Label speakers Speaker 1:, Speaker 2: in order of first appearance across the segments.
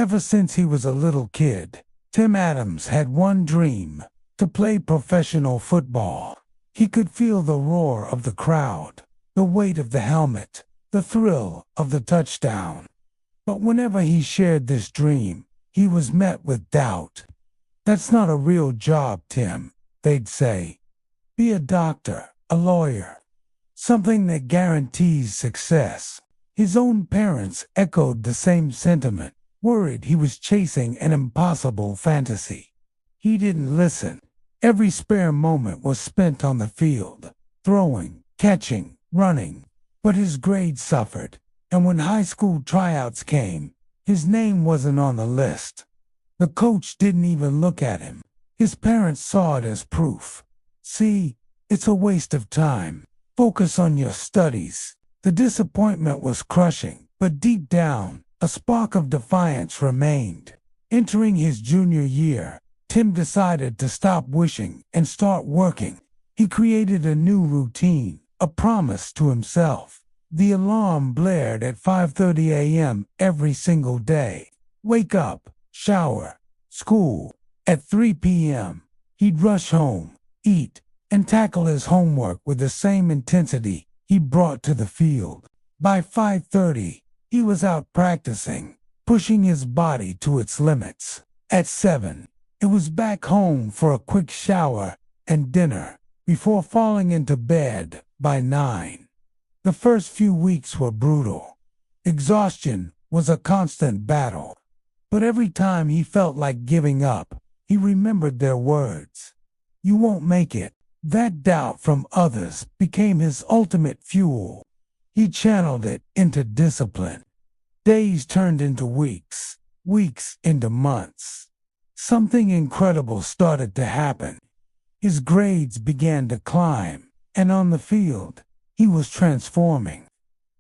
Speaker 1: Ever since he was a little kid, Tim Adams had one dream: to play professional football. He could feel the roar of the crowd, the weight of the helmet, the thrill of the touchdown. But whenever he shared this dream, he was met with doubt. "That's not a real job, Tim," they'd say. "Be a doctor, a lawyer, something that guarantees success." His own parents echoed the same sentiment, worried he was chasing an impossible fantasy. He didn't listen. Every spare moment was spent on the field, throwing, catching, running. But his grades suffered, and when high school tryouts came, his name wasn't on the list. The coach didn't even look at him. His parents saw it as proof. "See, it's a waste of time. Focus on your studies." The disappointment was crushing, but deep down, a spark of defiance remained. Entering his junior year, Tim decided to stop wishing and start working. He created a new routine, a promise to himself. The alarm blared at 5:30 a.m. every single day. Wake up, shower, school. At 3 p.m., he'd rush home, eat, and tackle his homework with the same intensity he brought to the field. By 5:30, he was out practicing, pushing his body to its limits. At 7, it was back home for a quick shower and dinner before falling into bed by 9. The first few weeks were brutal. Exhaustion was a constant battle. But every time he felt like giving up, he remembered their words. "You won't make it." That doubt from others became his ultimate fuel. He channeled it into discipline. Days turned into weeks, weeks into months. Something incredible started to happen. His grades began to climb, and on the field, he was transforming.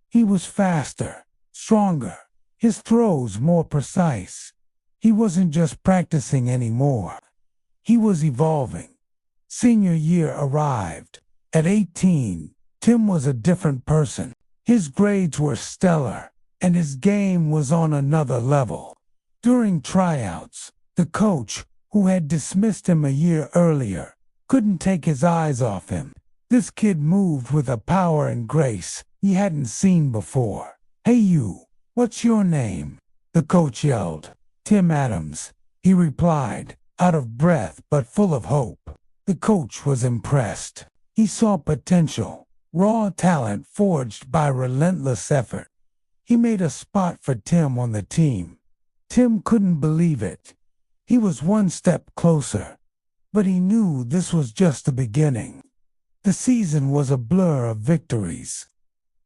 Speaker 1: He was faster, stronger, his throws more precise. He wasn't just practicing anymore. He was evolving. Senior year arrived. At 18, Tim was a different person. His grades were stellar, and his game was on another level. During tryouts, the coach, who had dismissed him a year earlier, couldn't take his eyes off him. This kid moved with a power and grace he hadn't seen before. "Hey you, what's your name?" the coach yelled. "Tim Adams," he replied, out of breath but full of hope. The coach was impressed. He saw potential, raw talent forged by relentless effort. He made a spot for Tim on the team. Tim couldn't believe it. He was one step closer, but he knew this was just the beginning. The season was a blur of victories.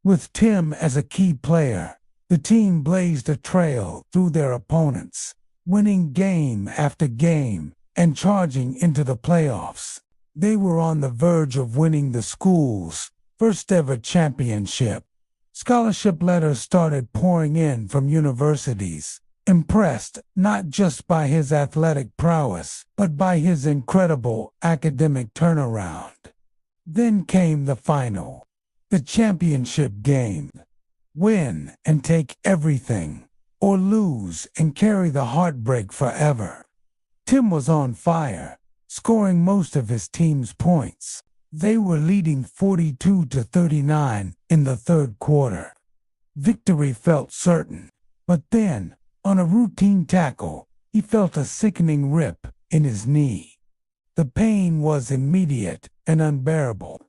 Speaker 1: With Tim as a key player, the team blazed a trail through their opponents, winning game after game and charging into the playoffs. They were on the verge of winning the school's first ever championship. Scholarship letters started pouring in from universities, impressed not just by his athletic prowess, but by his incredible academic turnaround. Then came the final, the championship game. Win and take everything, or lose and carry the heartbreak forever. Tim was on fire, scoring most of his team's points. They were leading 42-39 in the third quarter. Victory felt certain, but then, on a routine tackle, he felt a sickening rip in his knee. The pain was immediate and unbearable.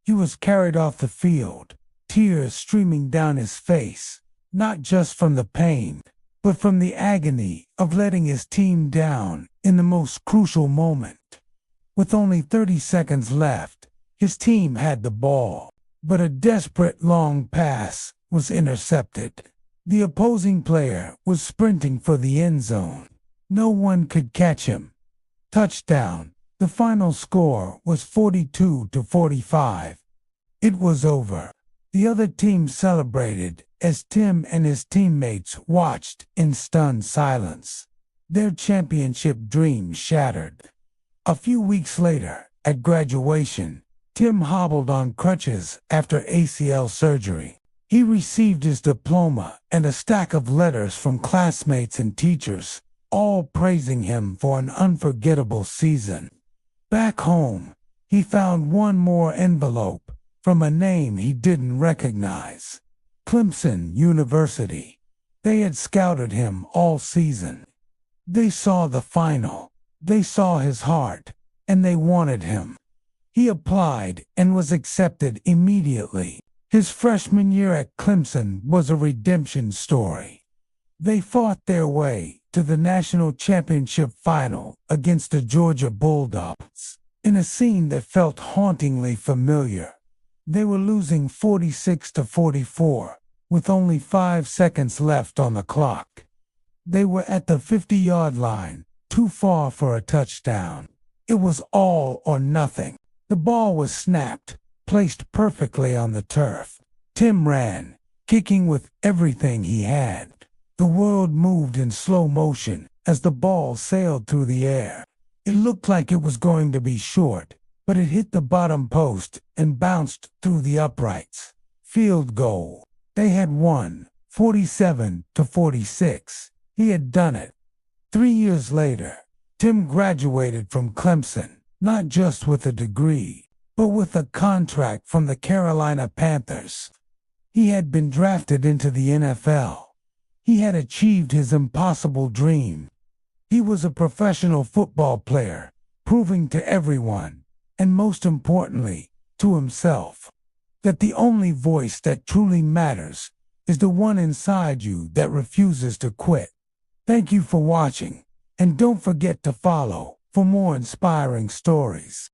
Speaker 1: He was carried off the field, tears streaming down his face, not just from the pain, but from the agony of letting his team down in the most crucial moment. With only 30 seconds left, his team had the ball, but a desperate long pass was intercepted. The opposing player was sprinting for the end zone. No one could catch him. Touchdown. The final score was 42-45. It was over. The other team celebrated as Tim and his teammates watched in stunned silence. Their championship dream shattered. A few weeks later, at graduation, Tim hobbled on crutches after ACL surgery. He received his diploma and a stack of letters from classmates and teachers, all praising him for an unforgettable season. Back home, he found one more envelope from a name he didn't recognize. Clemson University. They had scouted him all season. They saw the final. They saw his heart, and they wanted him. He applied and was accepted immediately. His freshman year at Clemson was a redemption story. They fought their way to the national championship final against the Georgia Bulldogs, in a scene that felt hauntingly familiar. They were losing 46-44, with only 5 seconds left on the clock. They were at the 50-yard line, too far for a touchdown. It was all or nothing. The ball was snapped, placed perfectly on the turf. Tim ran, kicking with everything he had. The world moved in slow motion as the ball sailed through the air. It looked like it was going to be short, but it hit the bottom post and bounced through the uprights. Field goal. They had won, 47-46. He had done it. 3 years later, Tim graduated from Clemson, not just with a degree, but with a contract from the Carolina Panthers. He had been drafted into the NFL. He had achieved his impossible dream. He was a professional football player, proving to everyone, and most importantly, to himself, that the only voice that truly matters is the one inside you that refuses to quit. Thank you for watching, and don't forget to follow for more inspiring stories.